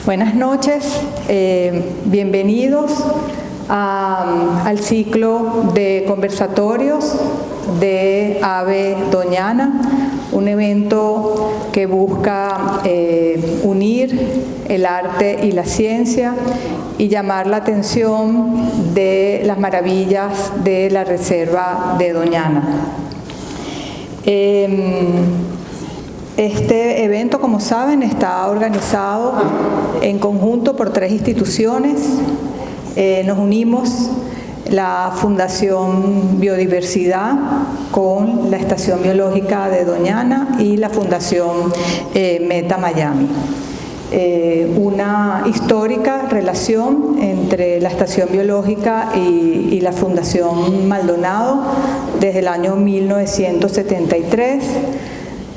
Buenas noches, bienvenidos al ciclo de conversatorios de Ave Doñana, un evento que busca unir el arte y la ciencia y llamar la atención de las maravillas de la Reserva de Doñana. Este evento, como saben, está organizado en conjunto por 3 instituciones. Nos unimos la Fundación Biodiversidad con la Estación Biológica de Doñana y la Fundación Meta Miami. Una histórica relación entre la Estación Biológica y la Fundación Maldonado desde el año 1973,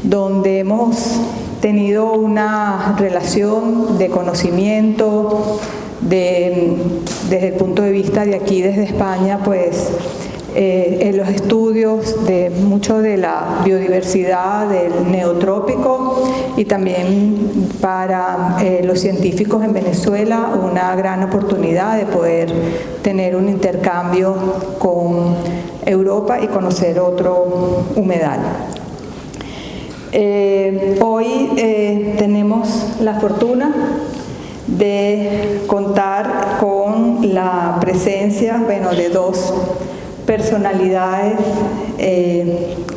donde hemos tenido una relación de conocimiento desde el punto de vista de aquí, desde España, pues en los estudios de mucho de la biodiversidad del neotrópico y también para los científicos en Venezuela una gran oportunidad de poder tener un intercambio con Europa y conocer otro humedal. Hoy tenemos la fortuna de contar con la presencia, de 2 personalidades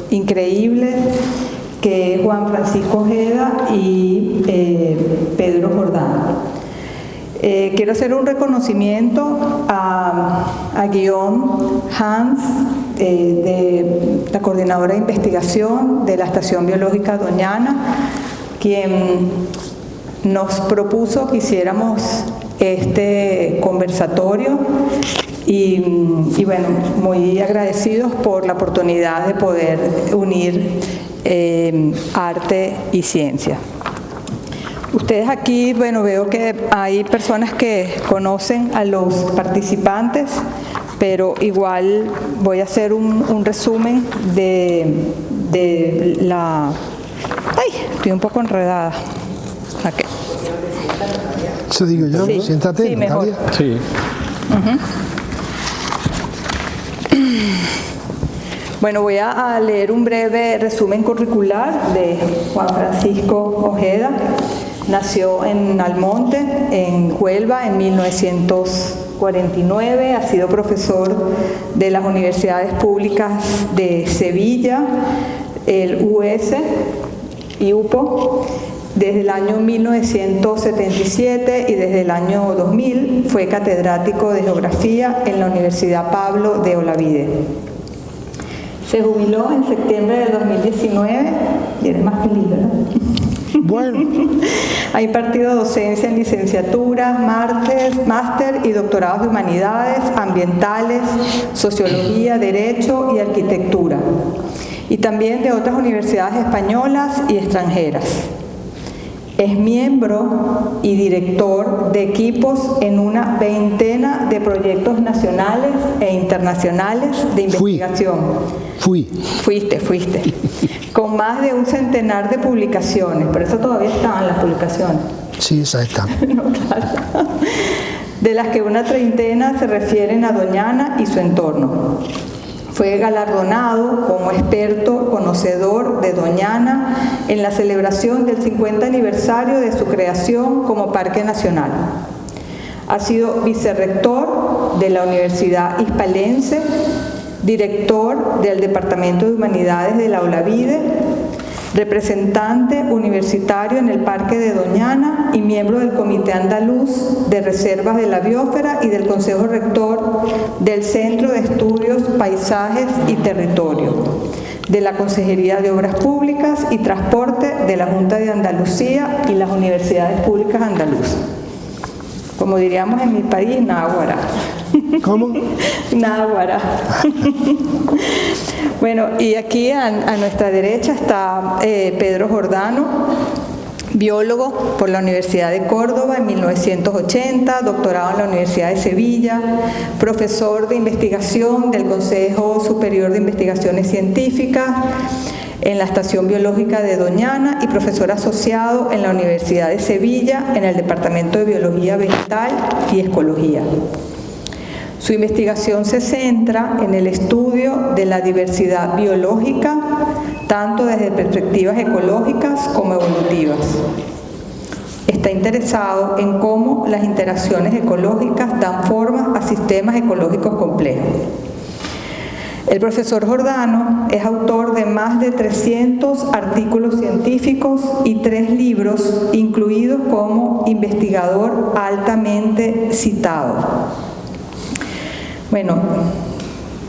increíbles, que es Juan Francisco Ojeda y Pedro Jordano. Quiero hacer un reconocimiento a Guillaume Hans, de la coordinadora de investigación de la Estación Biológica Doñana, quien nos propuso que hiciéramos este conversatorio y muy agradecidos por la oportunidad de poder unir arte y ciencia. Ustedes aquí, veo que hay personas que conocen a los participantes, pero igual voy a hacer un resumen de la... ¡Ay! Estoy un poco enredada. Okay. Eso digo yo, sí. Siéntate, sí, mejor. Sí. Voy a leer un breve resumen curricular de Juan Francisco Ojeda. Nació en Almonte, en Huelva, en 1949. Ha sido profesor de las universidades públicas de Sevilla, el US y UPO. Desde el año 1977 y desde el año 2000 fue catedrático de Geografía en la Universidad Pablo de Olavide. Se jubiló en septiembre del 2019 y eres más feliz, ¿verdad? Bueno. Ha impartido docencia en licenciaturas, máster y doctorados de humanidades, ambientales, sociología, derecho y arquitectura, y también de otras universidades españolas y extranjeras. Es miembro y director de equipos en una veintena de proyectos nacionales e internacionales de investigación. Fuiste. Con más de un centenar de publicaciones, por eso todavía estaban las publicaciones. Sí, esas están. No, claro. De las que una treintena se refieren a Doñana y su entorno. Fue galardonado como experto conocedor de Doñana en la celebración del 50 aniversario de su creación como Parque Nacional. Ha sido vicerrector de la Universidad Hispalense, director del Departamento de Humanidades de la Olavide, representante universitario en el Parque de Doñana y miembro del Comité Andaluz de Reservas de la Biosfera y del Consejo Rector del Centro de Estudios, Paisajes y Territorio, de la Consejería de Obras Públicas y Transporte de la Junta de Andalucía y las Universidades Públicas Andaluzas. Como diríamos en mi país, náguara. ¿Cómo? Náguara. Y aquí a nuestra derecha está Pedro Jordano, biólogo por la Universidad de Córdoba en 1980, doctorado en la Universidad de Sevilla, profesor de investigación del Consejo Superior de Investigaciones Científicas, en la Estación Biológica de Doñana y profesor asociado en la Universidad de Sevilla en el Departamento de Biología Vegetal y Ecología. Su investigación se centra en el estudio de la diversidad biológica, tanto desde perspectivas ecológicas como evolutivas. Está interesado en cómo las interacciones ecológicas dan forma a sistemas ecológicos complejos. El profesor Jordano es autor de más de 300 artículos científicos y 3 libros, incluidos como investigador altamente citado. Bueno,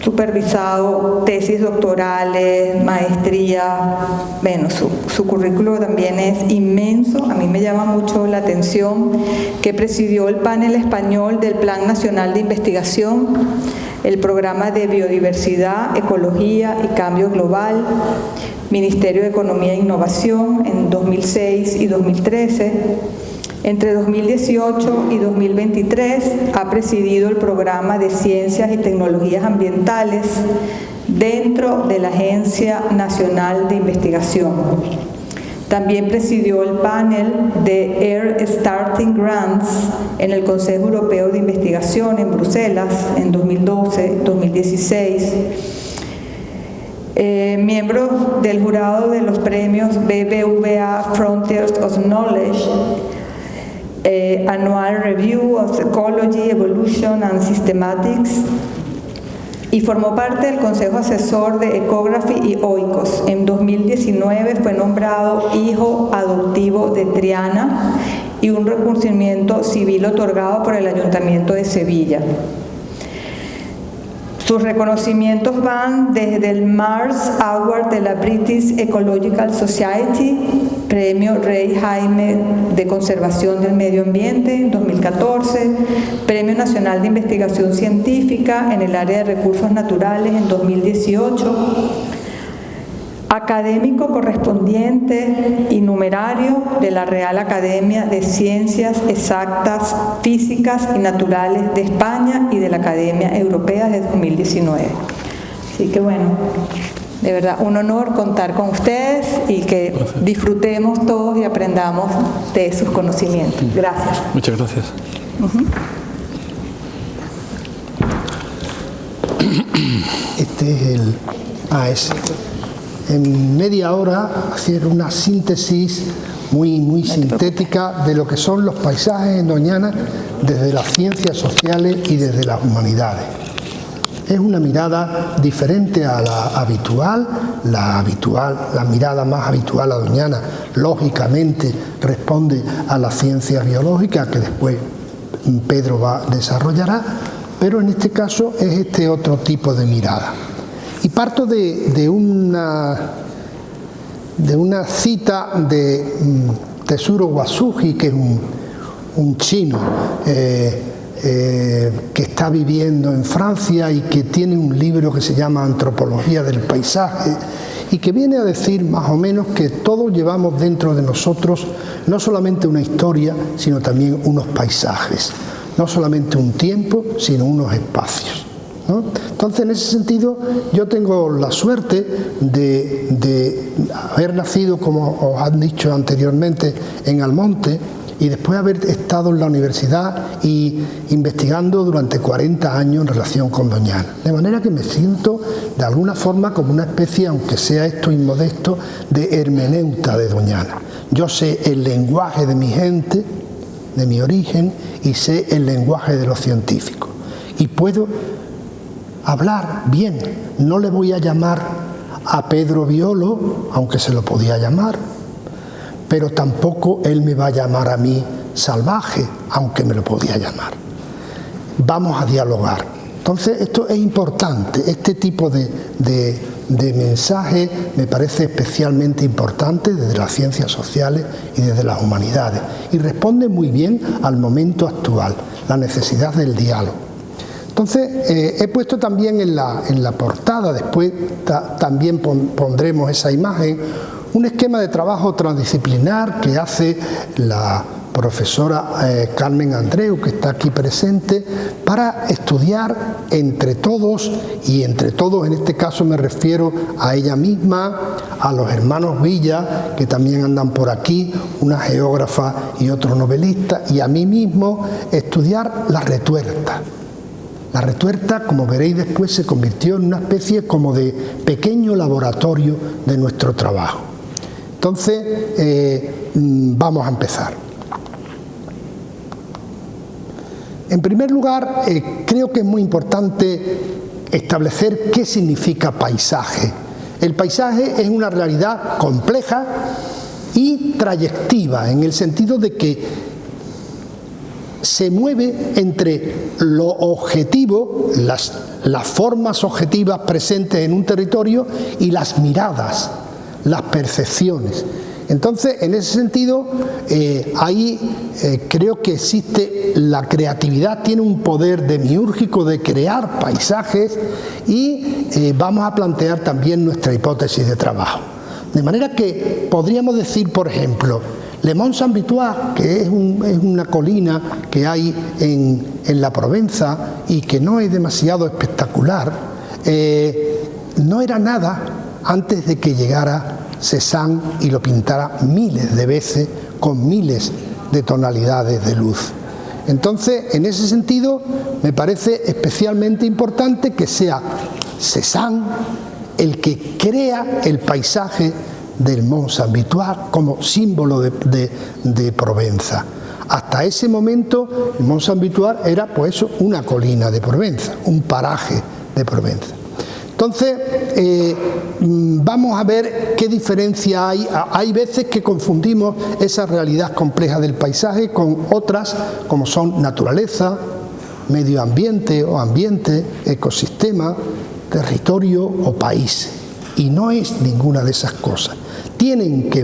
supervisado tesis doctorales, maestría, bueno, su currículo también es inmenso. A mí me llama mucho la atención que presidió el panel español del Plan Nacional de Investigación, el Programa de Biodiversidad, Ecología y Cambio Global, Ministerio de Economía e Innovación en 2006 y 2013. Entre 2018 y 2023 ha presidido el Programa de Ciencias y Tecnologías Ambientales dentro de la Agencia Nacional de Investigación. También presidió el panel de Air Starting Grants en el Consejo Europeo de Investigación en Bruselas en 2012-2016. Miembro del jurado de los premios BBVA Frontiers of Knowledge, Annual Review of Ecology, Evolution and Systematics, y formó parte del Consejo Asesor de Ecography y Oikos. En 2019 fue nombrado hijo adoptivo de Triana y un reconocimiento civil otorgado por el Ayuntamiento de Sevilla. Sus reconocimientos van desde el Mars Award de la British Ecological Society, Premio Rey Jaime de Conservación del Medio Ambiente en 2014, Premio Nacional de Investigación Científica en el área de recursos naturales en 2018, académico correspondiente y numerario de la Real Academia de Ciencias Exactas, Físicas y Naturales de España y de la Academia Europea desde 2019. Así que bueno, de verdad un honor contar con ustedes y que disfrutemos todos y aprendamos de sus conocimientos. Gracias. Muchas gracias. Este es el AS. En media hora hacer una síntesis muy sintética de lo que son los paisajes en Doñana desde las ciencias sociales y desde las humanidades. Es una mirada diferente a la habitual, la mirada más habitual a Doñana, lógicamente responde a las ciencias biológicas que después Pedro desarrollará, pero en este caso es este otro tipo de mirada. Y parto de una cita de Tetsuro Wasuji, que es un chino que está viviendo en Francia y que tiene un libro que se llama Antropología del Paisaje y que viene a decir más o menos que todos llevamos dentro de nosotros no solamente una historia, sino también unos paisajes, no solamente un tiempo, sino unos espacios, ¿no? Entonces, en ese sentido, yo tengo la suerte de haber nacido, como os han dicho anteriormente, en Almonte y después haber estado en la universidad y investigando durante 40 años en relación con Doñana. De manera que me siento de alguna forma como una especie, aunque sea esto inmodesto, de hermeneuta de Doñana. Yo sé el lenguaje de mi gente, de mi origen, y sé el lenguaje de los científicos. Y puedo hablar bien. No le voy a llamar a Pedro Biolo, aunque se lo podía llamar, pero tampoco él me va a llamar a mí salvaje, aunque me lo podía llamar. Vamos a dialogar. Entonces, esto es importante. Este tipo de mensaje me parece especialmente importante desde las ciencias sociales y desde las humanidades, y responde muy bien al momento actual, la necesidad del diálogo. Entonces, he puesto también en la portada, después también pondremos esa imagen, un esquema de trabajo transdisciplinar que hace la profesora Carmen Andreu, que está aquí presente, para estudiar entre todos, y entre todos en este caso me refiero a ella misma, a los hermanos Villa, que también andan por aquí, una geógrafa y otro novelista, y a mí mismo, estudiar la retuerta. La retuerta, como veréis después, se convirtió en una especie como de pequeño laboratorio de nuestro trabajo. Entonces, vamos a empezar. En primer lugar, creo que es muy importante establecer qué significa paisaje. El paisaje es una realidad compleja y trayectiva, en el sentido de que se mueve entre lo objetivo, las formas objetivas presentes en un territorio, y las miradas, las percepciones. Entonces, en ese sentido, creo que existe la creatividad, tiene un poder demiúrgico de crear paisajes, y vamos a plantear también nuestra hipótesis de trabajo. De manera que podríamos decir, por ejemplo, Le Mont-Saint-Victoire, que es una colina que hay en la Provenza y que no es demasiado espectacular, no era nada antes de que llegara Cézanne y lo pintara miles de veces con miles de tonalidades de luz. Entonces, en ese sentido, me parece especialmente importante que sea Cézanne el que crea el paisaje del Mont-Saint-Victoire como símbolo de Provenza. Hasta ese momento, el Mont-Saint-Victoire era pues una colina de Provenza, un paraje de Provenza. Entonces, vamos a ver qué diferencia hay. Hay veces que confundimos esa realidad compleja del paisaje con otras, como son naturaleza, medio ambiente o ambiente, ecosistema, territorio o país. Y no es ninguna de esas cosas. Tiene que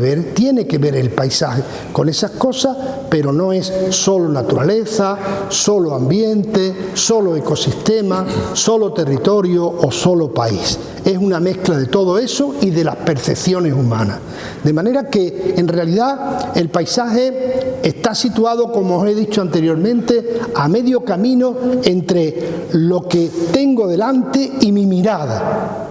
ver el paisaje con esas cosas, pero no es solo naturaleza, solo ambiente, solo ecosistema, solo territorio o solo país. Es una mezcla de todo eso y de las percepciones humanas. De manera que, en realidad, el paisaje está situado, como os he dicho anteriormente, a medio camino entre lo que tengo delante y mi mirada.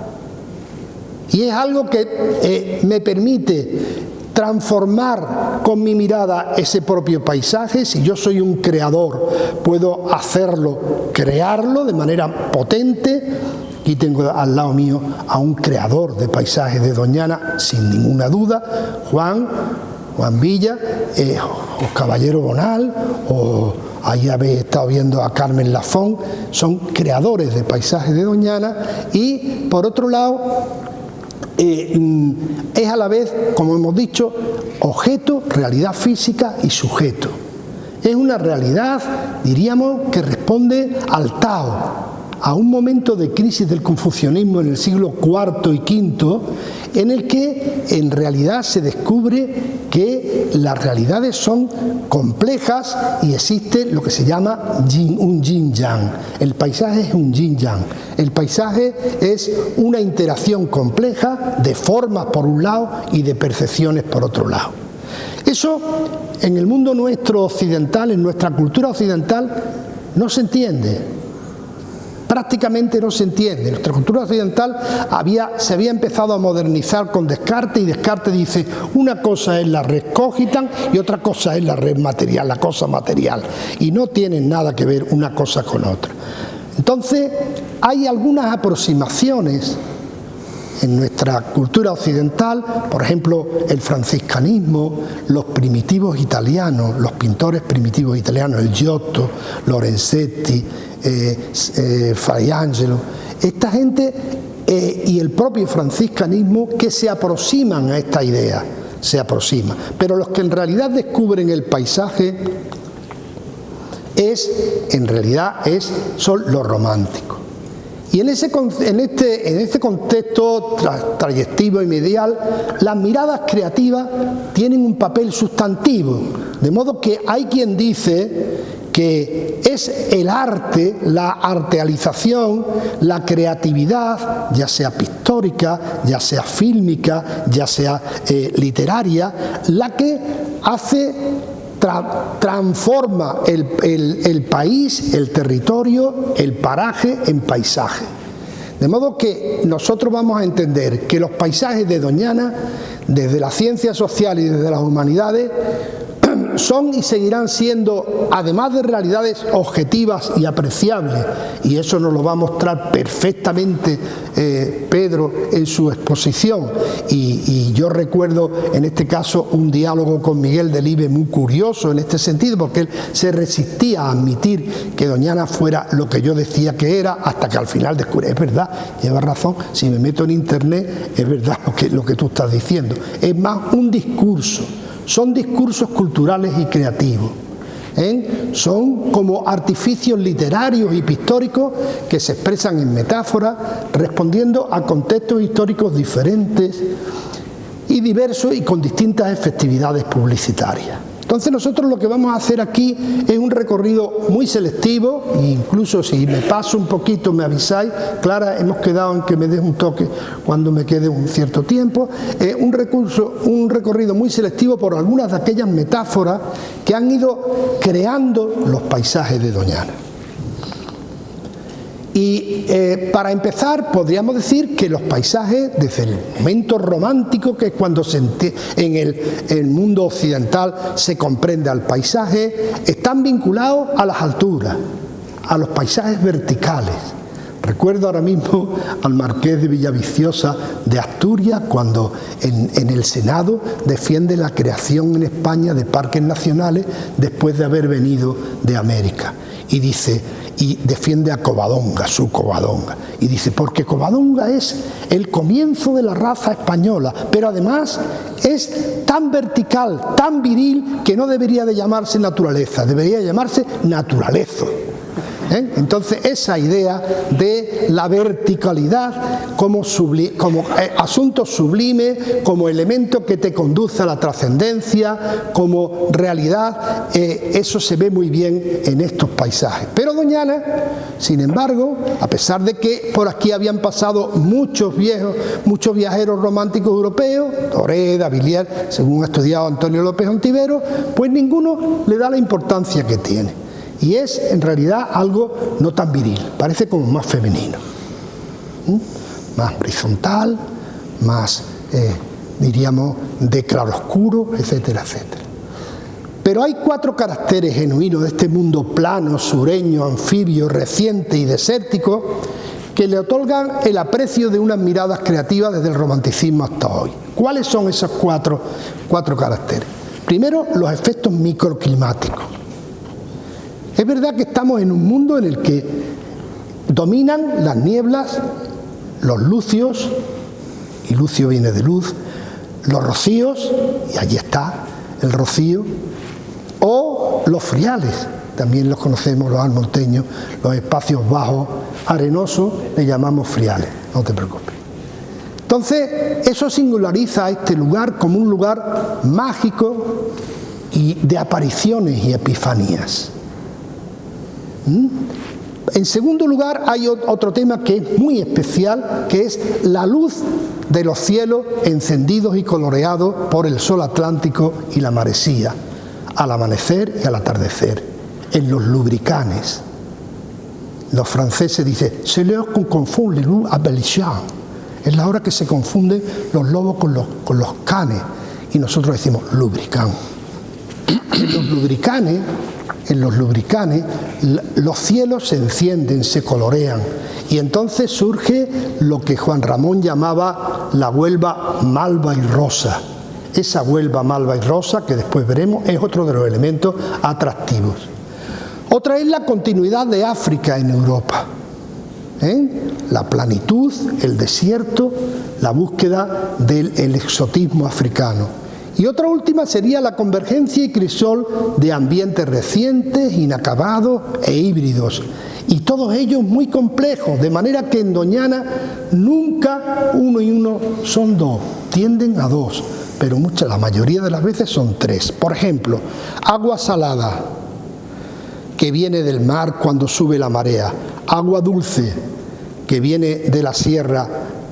Y es algo que me permite transformar con mi mirada ese propio paisaje. Si yo soy un creador, puedo hacerlo, crearlo de manera potente. Aquí tengo al lado mío a un creador de paisajes de Doñana, sin ninguna duda, Juan Villa, o Caballero Bonal, o ahí habéis estado viendo a Carmen Lafón. Son creadores de paisajes de Doñana. Y, por otro lado, es a la vez, como hemos dicho, objeto, realidad física y sujeto. Es una realidad, diríamos, que responde al Tao, a un momento de crisis del confucianismo en el siglo IV y V, en el que en realidad se descubre que las realidades son complejas y existe lo que se llama un yin-yang. El paisaje es un yin-yang. El paisaje es una interacción compleja de formas por un lado y de percepciones por otro lado. Eso en el mundo nuestro occidental, en nuestra cultura occidental, no se entiende. Prácticamente no se entiende. Nuestra cultura occidental se había empezado a modernizar con Descartes, y Descartes dice: una cosa es la res cogitan y otra cosa es la res material, la cosa material, y no tienen nada que ver una cosa con otra. Entonces, hay algunas aproximaciones en nuestra cultura occidental, por ejemplo, el franciscanismo, los primitivos italianos, los pintores primitivos italianos, el Giotto, Lorenzetti, Fray Angelo, esta gente y el propio franciscanismo, que se aproximan a esta idea, pero los que en realidad descubren el paisaje son los románticos. Y en este contexto trayectivo y medial, las miradas creativas tienen un papel sustantivo, de modo que hay quien dice que es el arte, la artealización, la creatividad, ya sea pictórica, ya sea fílmica, ya sea literaria, la que hace transforma el país, el territorio, el paraje en paisaje. De modo que nosotros vamos a entender que los paisajes de Doñana, desde las ciencias sociales y desde las humanidades, son y seguirán siendo, además de realidades objetivas y apreciables, y eso nos lo va a mostrar perfectamente Pedro en su exposición, y yo recuerdo en este caso un diálogo con Miguel Delibes muy curioso en este sentido, porque él se resistía a admitir que Doñana fuera lo que yo decía que era, hasta que al final descubrí, es verdad, lleva razón, si me meto en internet es verdad lo que tú estás diciendo, es más un discurso. Son discursos culturales y creativos, son como artificios literarios y pictóricos que se expresan en metáforas, respondiendo a contextos históricos diferentes y diversos y con distintas efectividades publicitarias. Entonces nosotros lo que vamos a hacer aquí es un recorrido muy selectivo, e incluso si me paso un poquito me avisáis, Clara, hemos quedado en que me des un toque cuando me quede un cierto tiempo, un recorrido muy selectivo por algunas de aquellas metáforas que han ido creando los paisajes de Doñana. Y para empezar podríamos decir que los paisajes, desde el momento romántico, que es cuando en el mundo occidental se comprende al paisaje, están vinculados a las alturas, a los paisajes verticales. Recuerdo ahora mismo al marqués de Villaviciosa de Asturias cuando en el Senado defiende la creación en España de parques nacionales después de haber venido de América. Y dice, y defiende a Covadonga, su Covadonga, y dice, porque Covadonga es el comienzo de la raza española, pero además es tan vertical, tan viril, que no debería de llamarse naturaleza, debería llamarse naturalezo. Entonces esa idea de la verticalidad como asunto sublime, como elemento que te conduce a la trascendencia, como realidad, eso se ve muy bien en estos paisajes. Pero Doñana, sin embargo, a pesar de que por aquí habían pasado muchos viajeros románticos europeos, Doreda, Villiers, según ha estudiado Antonio López Ontivero, pues ninguno le da la importancia que tiene. Y es en realidad algo no tan viril, parece como más femenino, más horizontal, más, diríamos, de claroscuro, etcétera, etcétera. Pero hay 4 caracteres genuinos de este mundo plano, sureño, anfibio, reciente y desértico que le otorgan el aprecio de unas miradas creativas desde el romanticismo hasta hoy. ¿Cuáles son esos cuatro caracteres? Primero, los efectos microclimáticos. Es verdad que estamos en un mundo en el que dominan las nieblas, los lucios, y lucio viene de luz, los rocíos, y allí está el rocío, o los friales, también los conocemos los almonteños, los espacios bajos, arenosos, le llamamos friales, no te preocupes. Entonces, eso singulariza a este lugar como un lugar mágico y de apariciones y epifanías. En segundo lugar, hay otro tema que es muy especial, que es la luz de los cielos encendidos y coloreados por el sol atlántico y la maresía, al amanecer y al atardecer, en los lubricanes. Los franceses dicen, c'est l'heure qu'on confond les loups avec les chiens. Es la hora que se confunden los lobos con los canes, y nosotros decimos lubricán. En los lubricanes, los cielos se encienden, se colorean, y entonces surge lo que Juan Ramón llamaba la Huelva malva y rosa. Esa Huelva malva y rosa, que después veremos, es otro de los elementos atractivos. Otra es la continuidad de África en Europa. La planitud, el desierto, la búsqueda del exotismo africano. Y otra última sería la convergencia y crisol de ambientes recientes, inacabados e híbridos. Y todos ellos muy complejos, de manera que en Doñana nunca uno y uno son 2, tienden a 2, pero la mayoría de las veces son 3. Por ejemplo, agua salada, que viene del mar cuando sube la marea, agua dulce, que viene de la sierra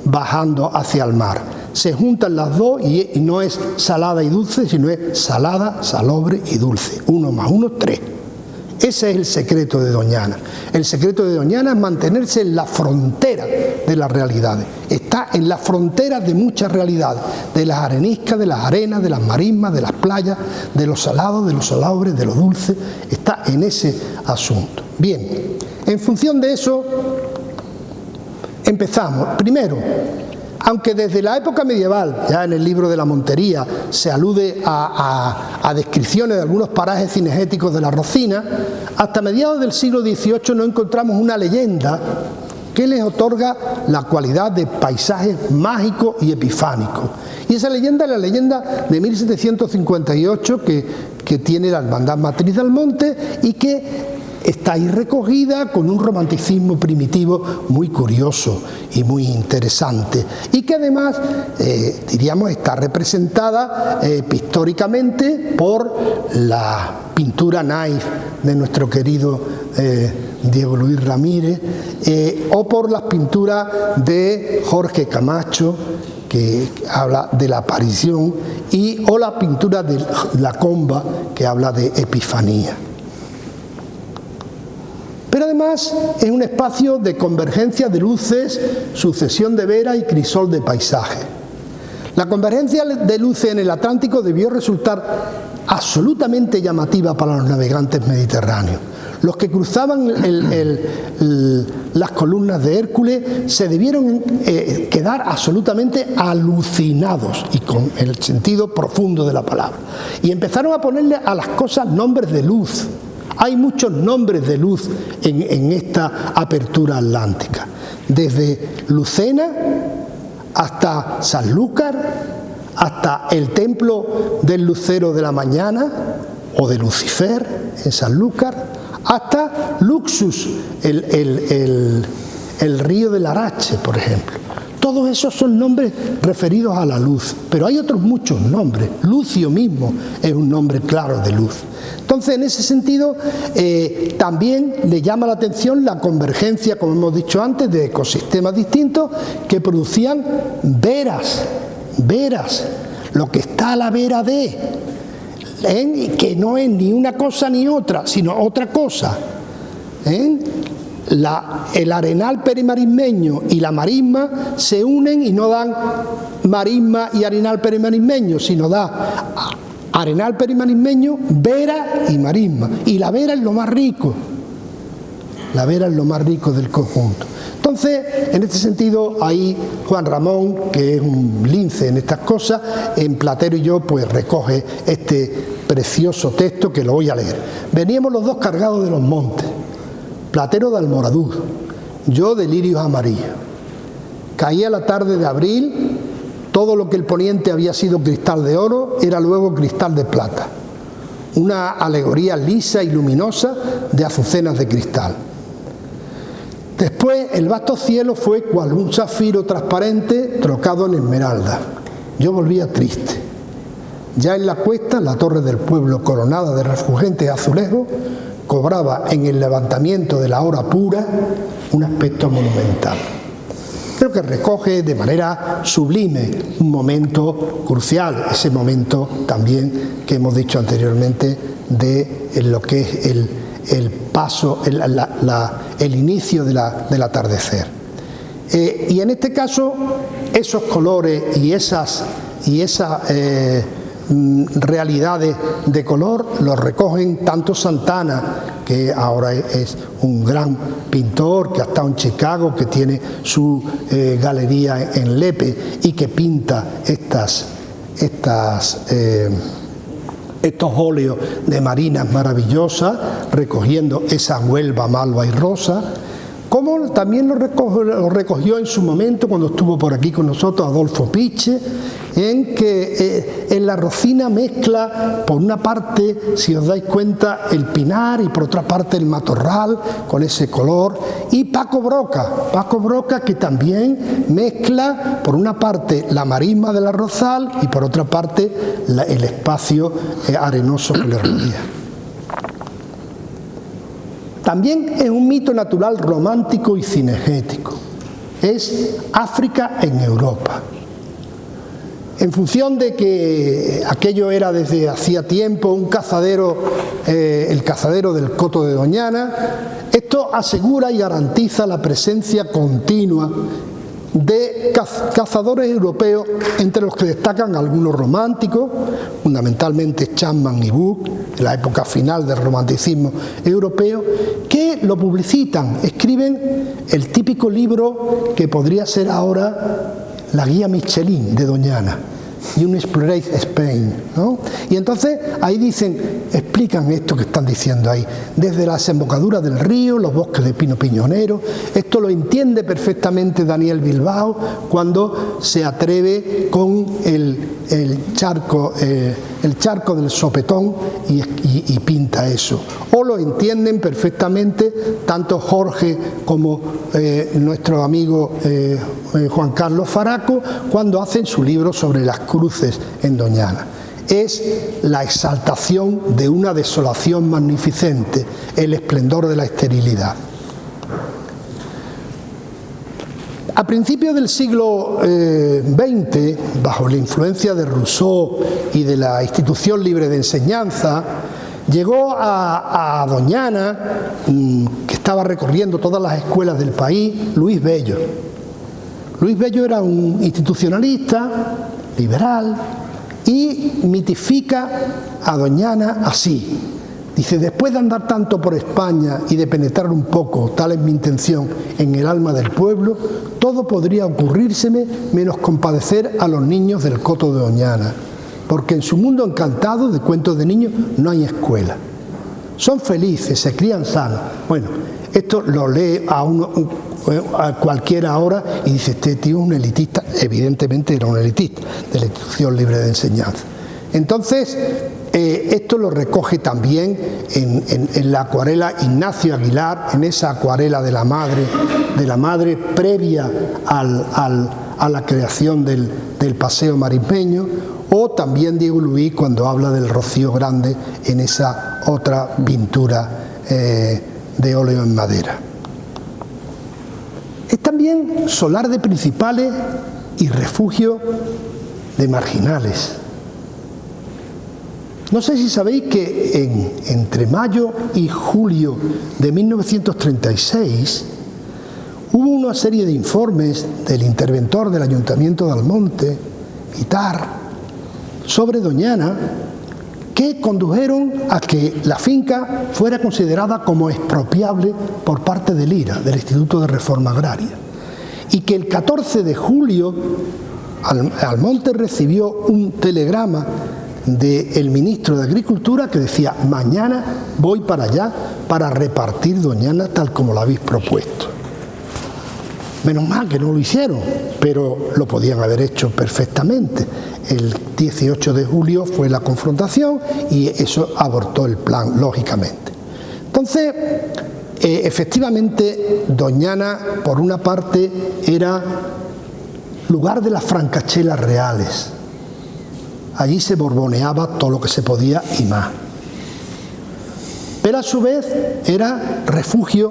bajando hacia el mar. se juntan las dos y no es salada y dulce, sino es salada, salobre y dulce. 1 más 1, 3. Ese es el secreto de Doñana. El secreto de Doñana es mantenerse en la frontera de las realidades. Está en la frontera de muchas realidades, de las areniscas, de las arenas, de las marismas, de las playas, de los salados, de los salobres, de lo dulce. Está en ese asunto. Bien, en función de eso empezamos. Primero, aunque desde la época medieval, ya en el libro de la Montería, se alude a descripciones de algunos parajes cinegéticos de la Rocina, hasta mediados del siglo XVIII no encontramos una leyenda que les otorga la cualidad de paisajes mágicos y epifánicos. Y esa leyenda es la leyenda de 1758 que tiene la Hermandad Matriz del Monte y que está ahí recogida con un romanticismo primitivo muy curioso y muy interesante, y que además, diríamos, está representada pictóricamente por la pintura naif de nuestro querido Diego Luis Ramírez, o por las pinturas de Jorge Camacho, que habla de la aparición, o la pintura de la Comba, que habla de epifanía. Pero además es un espacio de convergencia de luces, sucesión de veras y crisol de paisaje. La convergencia de luces en el Atlántico debió resultar absolutamente llamativa para los navegantes mediterráneos. Los que cruzaban las columnas de Hércules se debieron quedar absolutamente alucinados, y con el sentido profundo de la palabra. Y empezaron a ponerle a las cosas nombres de luz. Hay muchos nombres de luz en esta apertura atlántica, desde Lucena hasta Sanlúcar, hasta el templo del lucero de la mañana o de Lucifer en Sanlúcar, hasta Luxus, el río del Arache, por ejemplo. Todos esos son nombres referidos a la luz, pero hay otros muchos nombres. Lucio mismo es un nombre claro de luz. Entonces, en ese sentido, también le llama la atención la convergencia, como hemos dicho antes, de ecosistemas distintos que producían veras, lo que está a la vera de, que no es ni una cosa ni otra, sino otra cosa. El arenal perimarismeño y la marisma se unen y no dan marisma y arenal perimarismeño, sino da arenal perimarismeño, vera y marisma. Y la vera es lo más rico. La vera es lo más rico del conjunto. Entonces, en este sentido, ahí Juan Ramón, que es un lince en estas cosas, en Platero y yo, pues recoge este precioso texto que lo voy a leer. Veníamos los dos cargados de los montes. Platero de Almoraduz, yo de lirios amarillos. Caía la tarde de abril, todo lo que el poniente había sido cristal de oro era luego cristal de plata. Una alegoría lisa y luminosa de azucenas de cristal. Después el vasto cielo fue cual un zafiro transparente trocado en esmeralda. Yo volvía triste. Ya en la cuesta, la torre del pueblo coronada de refulgentes azulejos, cobraba en el levantamiento de la hora pura un aspecto monumental. Creo que recoge de manera sublime un momento crucial, ese momento también que hemos dicho anteriormente de lo que es el paso, el inicio del atardecer. Y en este caso, esos colores y esas realidades de color los recogen tanto Santana, que ahora es un gran pintor que ha estado en Chicago, que tiene su galería en Lepe y que pinta estos óleos de marinas maravillosas, recogiendo esa Huelva, malva y rosa, como también lo recogió en su momento cuando estuvo por aquí con nosotros Adolfo Piche, en que en la Rocina mezcla por una parte, si os dais cuenta, el pinar y por otra parte el matorral con ese color, y Paco Broca que también mezcla por una parte la marisma del arrozal y por otra parte el espacio arenoso que le rodea. También es un mito natural romántico y cinegético. Es África en Europa. En función de que aquello era desde hacía tiempo un cazadero, el cazadero del Coto de Doñana, esto asegura y garantiza la presencia continua de cazadores europeos, entre los que destacan algunos románticos, fundamentalmente Chapman y Buck, en la época final del romanticismo europeo, que lo publicitan, escriben el típico libro que podría ser ahora la guía Michelin de Doñana, y un Explorate Spain, ¿no? Y entonces ahí dicen, explican esto que están diciendo ahí, desde la desembocadura del río, los bosques de pino piñonero. Esto lo entiende perfectamente Daniel Bilbao cuando se atreve con el charco del Sopetón y pinta eso. O lo entienden perfectamente tanto Jorge como nuestro amigo Juan Carlos Faraco cuando hacen su libro sobre las cruces en Doñana. Es la exaltación de una desolación magnificente, el esplendor de la esterilidad. A principios del siglo XX, bajo la influencia de Rousseau y de la institución libre de enseñanza, llegó a Doñana, que estaba recorriendo todas las escuelas del país, Luis Bello. Luis Bello era un institucionalista, liberal, y mitifica a Doñana así. Dice, después de andar tanto por España y de penetrar un poco, tal es mi intención, en el alma del pueblo, todo podría ocurrírseme menos compadecer a los niños del Coto de Doñana, porque en su mundo encantado de cuentos de niños no hay escuela. Son felices, se crían sanos. Bueno, esto lo lee a cualquiera ahora y dice, este tío es un elitista. Evidentemente era un elitista de la institución libre de enseñanza. Entonces, esto lo recoge también en la acuarela Ignacio Aguilar, en esa acuarela de la madre previa a la creación del paseo marismeño, o también Diego Luis cuando habla del Rocío Grande en esa otra pintura de óleo en madera. Es también solar de principales y refugio de marginales. No sé si sabéis que entre mayo y julio de 1936 hubo una serie de informes del interventor del Ayuntamiento de Almonte, Guitar, sobre Doñana, que condujeron a que la finca fuera considerada como expropiable por parte del IRA, del Instituto de Reforma Agraria, y que el 14 de julio Almonte recibió un telegrama del ministro de Agricultura que decía, mañana voy para allá para repartir Doñana tal como lo habéis propuesto. Menos mal que no lo hicieron, pero lo podían haber hecho perfectamente. El 18 de julio fue la confrontación y eso abortó el plan, lógicamente. Entonces, efectivamente, Doñana, por una parte, era lugar de las francachelas reales. Allí se borboneaba todo lo que se podía y más. Pero a su vez era refugio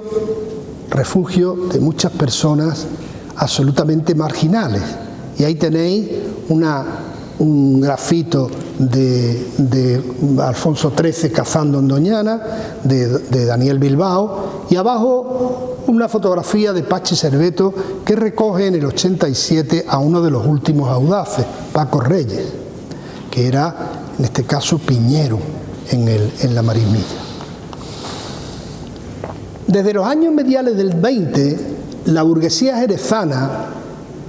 de muchas personas absolutamente marginales. Y ahí tenéis un grafito de Alfonso XIII cazando en Doñana, de Daniel Bilbao, y abajo una fotografía de Pachi Serveto que recoge en el 87 a uno de los últimos audaces, Paco Reyes, que era, en este caso, piñero en la marismilla. Desde los años mediales del 20, la burguesía jerezana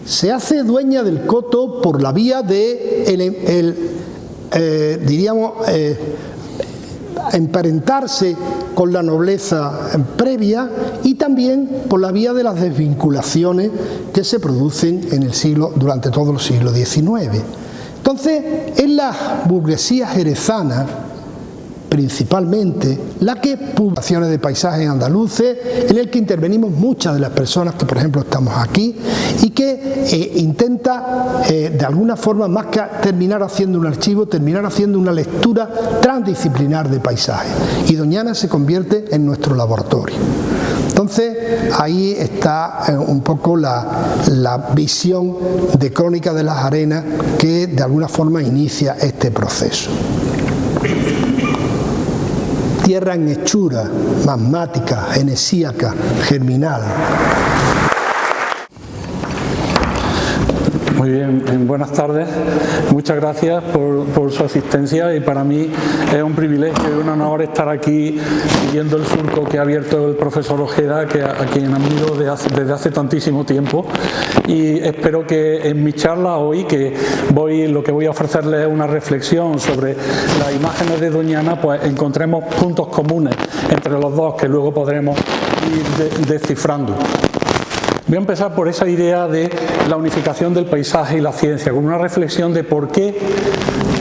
se hace dueña del Coto por la vía de emparentarse con la nobleza previa y también por la vía de las desvinculaciones que se producen durante todo el siglo XIX. Entonces, es la burguesía jerezana, principalmente, la que publicaciones de paisajes andaluces, en el que intervenimos muchas de las personas que, por ejemplo, estamos aquí, y que intenta, de alguna forma, más que terminar haciendo un archivo, terminar haciendo una lectura transdisciplinar de paisajes. Y Doñana se convierte en nuestro laboratorio. Entonces ahí está un poco la visión de Crónica de las Arenas que de alguna forma inicia este proceso. Tierra en hechura, magmática, genesíaca, germinal. Muy bien, buenas tardes. Muchas gracias por su asistencia y para mí es un privilegio y un honor estar aquí siguiendo el surco que ha abierto el profesor Ojeda, a quien admiro desde hace tantísimo tiempo, y espero que en mi charla hoy, lo que voy a ofrecerles es una reflexión sobre las imágenes de Doñana, pues encontremos puntos comunes entre los dos que luego podremos ir descifrando. Voy a empezar por esa idea de la unificación del paisaje y la ciencia, con una reflexión de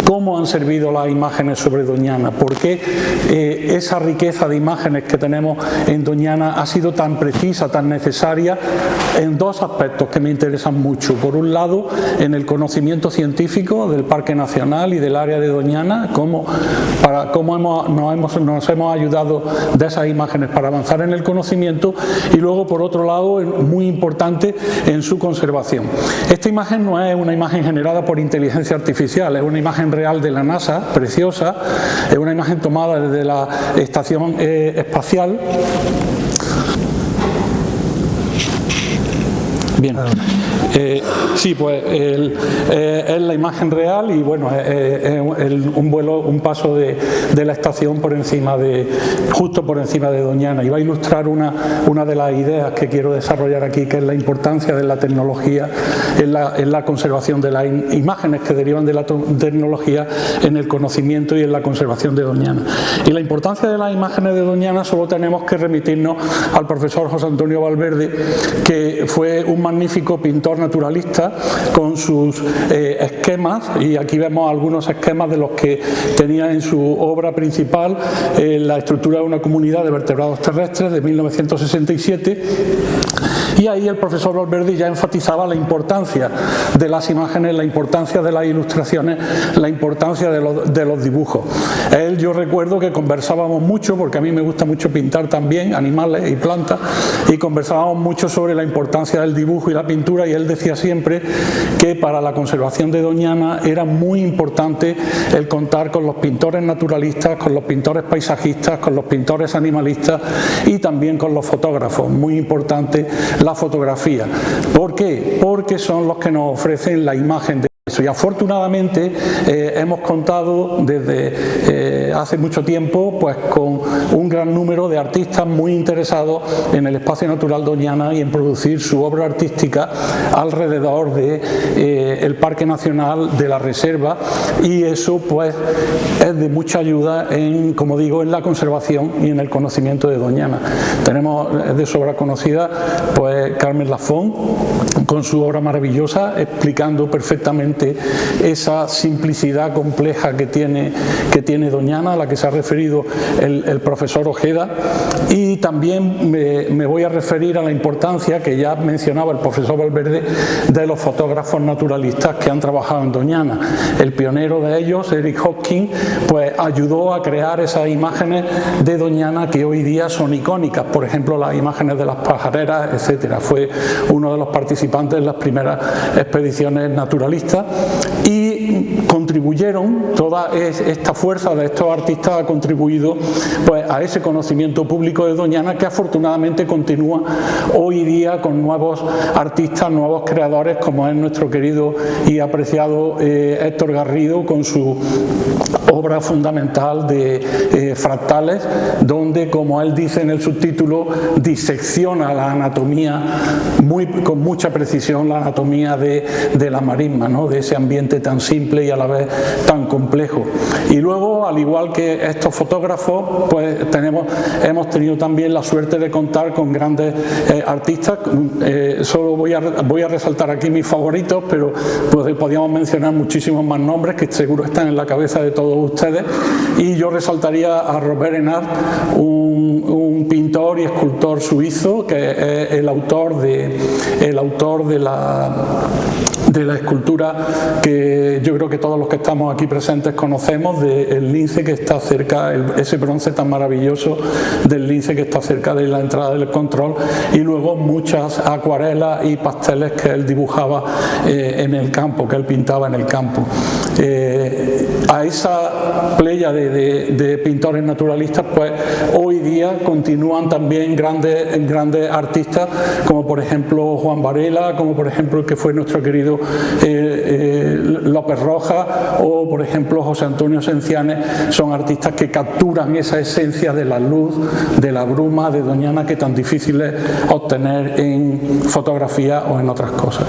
cómo han servido las imágenes sobre Doñana, por qué esa riqueza de imágenes que tenemos en Doñana ha sido tan precisa, tan necesaria, en dos aspectos que me interesan mucho. Por un lado, en el conocimiento científico del Parque Nacional y del área de Doñana, cómo nos hemos ayudado de esas imágenes para avanzar en el conocimiento, y luego, por otro lado, muy importante, en su conservación. Esta imagen no es una imagen generada por inteligencia artificial, es una imagen real de la NASA, preciosa, es una imagen tomada desde la estación espacial. Bien. Sí, pues es la imagen real y bueno, es un paso de la estación justo por encima de Doñana, y va a ilustrar una de las ideas que quiero desarrollar aquí, que es la importancia de la tecnología en la conservación de las imágenes que derivan de la tecnología en el conocimiento y en la conservación de Doñana. Y la importancia de las imágenes de Doñana solo tenemos que remitirnos al profesor José Antonio Valverde, que fue un magnífico pintor naturalista con sus esquemas, y aquí vemos algunos esquemas de los que tenía en su obra principal, La estructura de una comunidad de vertebrados terrestres, de 1967, y ahí el profesor Valverde ya enfatizaba la importancia de las imágenes, la importancia de las ilustraciones, la importancia de los dibujos. Yo recuerdo que conversábamos mucho, porque a mí me gusta mucho pintar también animales y plantas, y conversábamos mucho sobre la importancia del dibujo y la pintura, y él decía siempre que para la conservación de Doñana era muy importante el contar con los pintores naturalistas, con los pintores paisajistas, con los pintores animalistas y también con los fotógrafos. Muy importante la fotografía. ¿Por qué? Porque son los que nos ofrecen la imagen de eso. Y afortunadamente hemos contado desde hace mucho tiempo pues con un gran número de artistas muy interesados en el espacio natural Doñana y en producir su obra artística alrededor el Parque Nacional, de la reserva, y eso pues es de mucha ayuda como digo, en la conservación y en el conocimiento de Doñana. Tenemos de sobra conocida pues Carmen Lafón con su obra maravillosa, explicando perfectamente esa simplicidad compleja que tiene Doñana, a la que se ha referido el profesor Ojeda, y también me voy a referir a la importancia que ya mencionaba el profesor Valverde de los fotógrafos naturalistas que han trabajado en Doñana. El pionero de ellos, Eric Hopkins, pues ayudó a crear esas imágenes de Doñana que hoy día son icónicas, por ejemplo las imágenes de las pajareras, etcétera. Fue uno de los participantes en las primeras expediciones naturalistas, y contribuyeron, toda esta fuerza de estos artistas ha contribuido pues a ese conocimiento público de Doñana, que afortunadamente continúa hoy día con nuevos artistas, nuevos creadores, como es nuestro querido y apreciado Héctor Garrido, con su obra fundamental de fractales, donde, como él dice en el subtítulo, disecciona la anatomía con mucha precisión, la anatomía de la marisma, ¿no? De ese ambiente tan simple y a la vez tan complejo. Y luego, al igual que estos fotógrafos, pues hemos tenido también la suerte de contar con grandes artistas. Solo voy a resaltar aquí mis favoritos, pero pues podríamos mencionar muchísimos más nombres que seguro están en la cabeza de todos todos ustedes, y yo resaltaría a Robert Hénard, un pintor y escultor suizo que es el autor de la escultura que yo creo que todos los que estamos aquí presentes conocemos, del lince que está cerca, ese bronce tan maravilloso del lince que está cerca de la entrada del control, y luego muchas acuarelas y pasteles que él dibujaba en el campo, que él pintaba en el campo. A esa playa de pintores naturalistas, pues hoy día continúan también grandes artistas, como por ejemplo Juan Varela, como por ejemplo el que fue nuestro querido López Rojas, o por ejemplo José Antonio Sencianes. Son artistas que capturan esa esencia de la luz, de la bruma de Doñana, que tan difícil es obtener en fotografía o en otras cosas.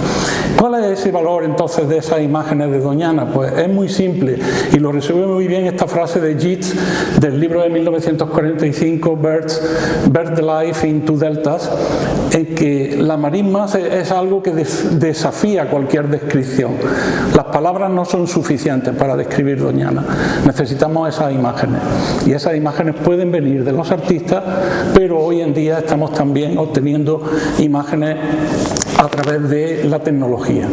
¿Cuál es ese valor entonces de esas imágenes de Doñana? Pues es muy simple, y lo resume muy bien esta frase de Yeats del libro de 1945, Bird Life in Two Deltas, en que la marisma es algo que desafía cualquier descripción. Las palabras no son suficientes para describir Doñana, necesitamos esas imágenes, y esas imágenes pueden venir de los artistas, pero hoy en día estamos también obteniendo imágenes a través de la tecnología.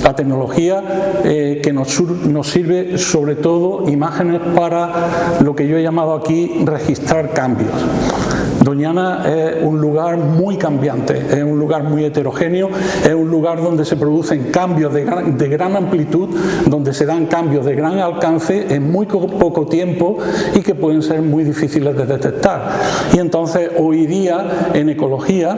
La tecnología que nos sirve sobre todo imágenes para lo que yo he llamado aquí registrar cambios. Doñana es un lugar muy cambiante, es un lugar muy heterogéneo, es un lugar donde se producen cambios de gran amplitud, donde se dan cambios de gran alcance en muy poco tiempo y que pueden ser muy difíciles de detectar. Y entonces hoy día en ecología